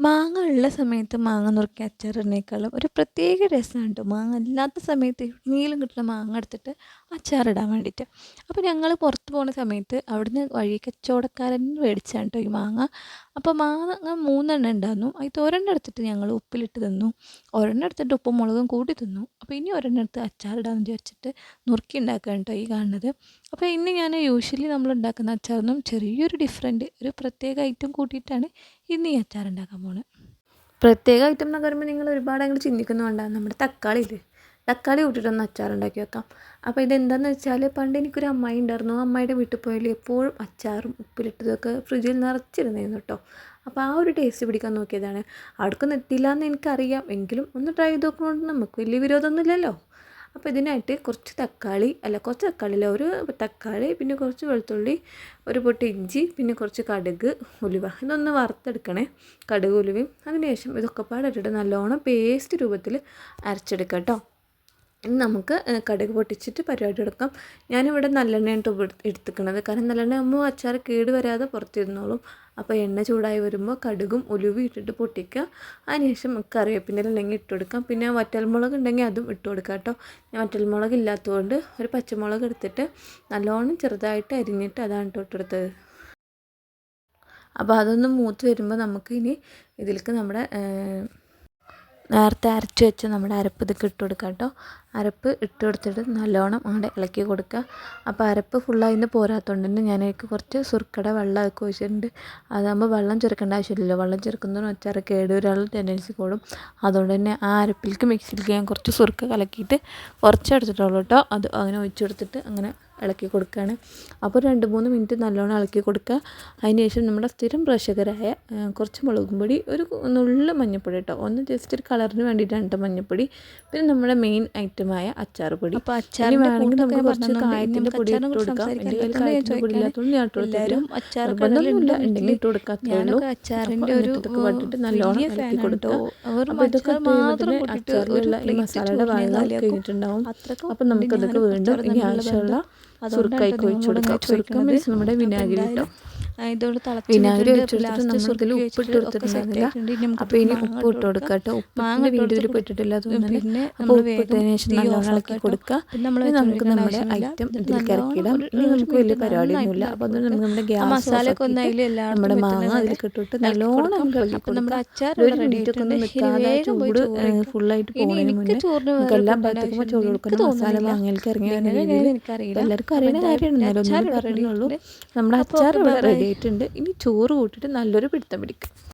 മാങ്ങ ഉള്ള സമയത്ത് മാങ്ങ നുറുക്കി അച്ചാറിടുന്നേക്കാളും ഒരു പ്രത്യേക രസമാണ് കേട്ടോ. മാങ്ങ അല്ലാത്ത സമയത്ത് എവിടുന്നേലും കിട്ടുന്ന മാങ്ങ എടുത്തിട്ട് അച്ചാറിടാൻ വേണ്ടിയിട്ട്. അപ്പോൾ ഞങ്ങൾ പുറത്ത് പോകുന്ന സമയത്ത് അവിടുന്ന് വഴി കച്ചവടക്കാരൻ മേടിച്ചാണ് കേട്ടോ ഈ മാങ്ങ. അപ്പോൾ മാങ്ങ 3 ഉണ്ടായിരുന്നു. അതിൽ ഒരെണ്ണം എടുത്തിട്ട് ഞങ്ങൾ ഉപ്പിലിട്ട് തിന്നു, ഒരെണ്ണം എടുത്തിട്ട് ഉപ്പും മുളകും കൂട്ടി തിന്നു. അപ്പോൾ ഇനി ഒരെണ്ണം എടുത്ത് അച്ചാറിടാമെന്ന് വിചാരിച്ചിട്ട് നുറുക്കി ഉണ്ടാക്കുകയാണ് കേട്ടോ ഈ കാണുന്നത്. അപ്പോൾ ഇന്ന് ഞാൻ യൂഷ്വലി നമ്മൾ ഉണ്ടാക്കുന്ന അച്ചാറിനും ചെറിയൊരു ഡിഫറൻറ്റ്, ഒരു പ്രത്യേക ഐറ്റം കൂട്ടിയിട്ടാണ് ഇന്ന് ഈ അച്ചാർ ഉണ്ടാക്കാൻ പോകുന്നത്. പ്രത്യേക ഐറ്റം എന്നൊക്കെ പറയുമ്പോൾ നിങ്ങൾ ഒരുപാട് അങ്ങോട്ട് ചിന്തിക്കുന്നുണ്ടാകും. നമ്മുടെ തക്കാളി ഇല്ലേ, തക്കാളി കൂട്ടിയിട്ടൊന്ന് അച്ചാർ ഉണ്ടാക്കി വെക്കാം. അപ്പോൾ ഇതെന്താണെന്ന് വെച്ചാൽ, പണ്ട് എനിക്കൊരു അമ്മായി ഉണ്ടായിരുന്നു. അമ്മായിയുടെ വീട്ടിൽ പോയാൽ എപ്പോഴും അച്ചാറും ഉപ്പിലിട്ടതൊക്കെ ഫ്രിഡ്ജിൽ നിറച്ചിരുന്നായിരുന്നു കേട്ടോ. അപ്പോൾ ആ ഒരു ടേസ്റ്റ് പിടിക്കാൻ നോക്കിയതാണ്. അവിടേക്കൊന്നും എത്തിയില്ല എന്ന് എനിക്കറിയാം, എങ്കിലും ഒന്ന് ട്രൈ ചെയ്ത് നോക്കുന്നുണ്ട്. നമുക്ക് വലിയ വിരോധമൊന്നുമില്ലല്ലോ. അപ്പോൾ ഇതിനായിട്ട് കുറച്ച് തക്കാളിയില്ല, ഒരു തക്കാളി, പിന്നെ കുറച്ച് വെളുത്തുള്ളി, ഒരു പൊട്ട് ഇഞ്ചി, പിന്നെ കുറച്ച് കടുക്, ഉലുവ, ഇതൊന്ന് വറുത്തെടുക്കണേ. കടുക് ഉലുവയും അതിന് ശേഷം ഇതൊക്കെ പാടിട്ടിട്ട് നല്ലോണം പേസ്റ്റ് രൂപത്തിൽ അരച്ചെടുക്കാം കേട്ടോ. ഇനി നമുക്ക് കടുക് പൊട്ടിച്ചിട്ട് പരിപാടി എടുക്കാം. ഞാനിവിടെ നല്ലെണ്ണയാണ് എടുത്തിരിക്കുന്നത്. കാരണം നല്ലെണ്ണ ആകുമ്പോൾ അച്ചാർ കേട് വരാതെ പുറത്തിരുന്നോളും. അപ്പോൾ എണ്ണ ചൂടായി വരുമ്പോൾ കടുകും ഉലുവയും ഇട്ടിട്ട് പൊട്ടിക്കുക. അതിനുശേഷം കറിവേപ്പിൻ്റെ അല്ലെങ്കിൽ ഇട്ട് കൊടുക്കാം. പിന്നെ വറ്റൽമുളക് ഉണ്ടെങ്കിൽ അതും ഇട്ട് കൊടുക്കാം കേട്ടോ. ഞാൻ വറ്റൽമുളക് ഇല്ലാത്തതുകൊണ്ട് ഒരു പച്ചമുളക് എടുത്തിട്ട് നല്ലോണം ചെറുതായിട്ട് അരിഞ്ഞിട്ട് അതാണ് ഇട്ടെടുത്തത്. അപ്പോൾ അതൊന്ന് മൂത്ത് വരുമ്പോൾ നമുക്ക് ഇനി ഇതിലേക്ക് നമ്മുടെ നേരത്തെ അരച്ച് വെച്ച് നമ്മുടെ അരപ്പ് ഇതൊക്കെ ഇട്ട് കൊടുക്കാം കേട്ടോ. അരപ്പ് ഇട്ട് കൊടുത്തിട്ട് നല്ലോണം അങ്ങോട്ട് ഇളക്കി കൊടുക്കുക. അപ്പോൾ അരപ്പ് ഫുള്ളായി നിന്ന് പോരാത്തതുകൊണ്ട് തന്നെ ഞാനേക്ക് കുറച്ച് സുർക്കയുടെ വെള്ളമൊക്കെ ഒഴിച്ചിട്ടുണ്ട്. അതാകുമ്പോൾ വെള്ളം ചേർക്കേണ്ട ആവശ്യമില്ലല്ലോ. വെള്ളം ചേർക്കുന്നതിന് അച്ചാർ കേടുവരാനുള്ള ടെൻഡൻസി കൂടും. അതുകൊണ്ട് തന്നെ ആ അരപ്പിലേക്ക് മിക്സിയിലേക്ക് ഞാൻ കുറച്ച് സുർക്ക കലക്കിയിട്ട് കുറച്ച് എടുത്തിട്ടുള്ളൂ കേട്ടോ. അത് അങ്ങനെ ഒഴിച്ച് കൊടുത്തിട്ട് അങ്ങനെ ഇളക്കി കൊടുക്കുകയാണ്. അപ്പോൾ 2-3 മിനിറ്റ് നല്ലോണം ഇളക്കി കൊടുക്കുക. അതിന് ശേഷം നമ്മുടെ സ്ഥിരം പ്രേക്ഷകരായ കുറച്ച് മുളകും പൊടി, ഒരു നുള്ള മഞ്ഞൾപ്പൊടി കേട്ടോ, ഒന്ന് ജസ്റ്റ് ഒരു കളറിന് വേണ്ടിയിട്ടാണ് കേട്ടോ മഞ്ഞൾപ്പൊടി, പിന്നെ നമ്മുടെ മെയിൻ ഐറ്റമായ അച്ചാർ പൊടി. അപ്പോൾ അച്ചാർ വേണമെങ്കിൽ നമുക്ക് കുറച്ച് കായത്തിൻ്റെ പൊടി ഇട്ട് കൊടുക്കാം. എൻ്റെ കയ്യിൽ കായത്തിൻ്റെ പൊടി ഇല്ലാത്തതുകൊണ്ട് ഞാൻ ഇട്ട് കൊടുത്തില്ല. നിർബന്ധമൊന്നുമില്ല, ഉണ്ടെങ്കിൽ ഇട്ട് കൊടുക്കാത്തതുള്ളൂ. അച്ചാറിൻ്റെ ഒരു പട്ടിട്ട് നല്ലോണം ഇളക്കി കൊടുക്കുക. അപ്പോൾ ഇതൊക്കെ മാത്രം അച്ചാറിലുള്ള ഈ മസാലയുടെ ഭാഗങ്ങൾ കഴിഞ്ഞിട്ടുണ്ടാവും. അപ്പം നമുക്കതൊക്കെ വീണ്ടും ഇനി ആവശ്യമുള്ള സുർക്കയ്ക്ക് ഒഴിച്ചു കൊടുക്കാം. സുർക്ക മീൻസ് നമ്മുടെ വിനാഗിരി കേട്ടോ. വിനാഗിരി ഒഴിച്ചെടുത്തിട്ട് നമ്മളിതിൽ ഉപ്പിട്ട് കൊടുത്തിട്ടുണ്ടായിരുന്നില്ല. അപ്പോൾ ഇനി ഉപ്പ് ഇട്ട് കൊടുക്കുക കേട്ടോ. ഉപ്പിൻ്റെ വീഡിയോയിൽ പെട്ടിട്ടില്ല തോന്നുന്നു. അപ്പോൾ ഉപ്പ് ഇട്ടതിന് ശേഷം നല്ലോണം ഇളക്കി കൊടുക്കുക. നമുക്ക് നമ്മുടെ ഐറ്റം ഇതിലേക്ക് ഇറക്കിയിടാം. ഇനി നമുക്ക് വലിയ പരിപാടിയൊന്നുമില്ല. അപ്പോൾ അത് നമുക്ക് നമ്മുടെ ഗ്യാസ് നമ്മുടെ മാങ്ങ അതിലേക്ക് ഇട്ടിട്ട് നല്ലോണം ഇളക്കി കൊടുക്കുക. ഒരു മിനിറ്റൊക്കെ ഒന്ന് നിൽക്കാതെ ചൂട് ഫുള്ളായിട്ട് പോകുന്നതിന് മുന്നേ നമുക്ക് എല്ലാ ഭാഗത്തേക്കും ചോറ് കൊടുക്കണം. മസാല മാങ്ങയിലേക്ക് ഇറങ്ങി വരുന്ന രീതിയിൽ എല്ലാവർക്കും അറിയുന്ന കാര്യമാണ്, എന്നാലും ഒന്നും പറയുന്നുള്ളൂ. നമ്മുടെ അച്ചാർ ഇവിടെ റെഡി ആയിട്ടുണ്ട്. ഇനി ചോറ് കൂട്ടിയിട്ട് നല്ലൊരു പിടുത്തം പിടിക്കും.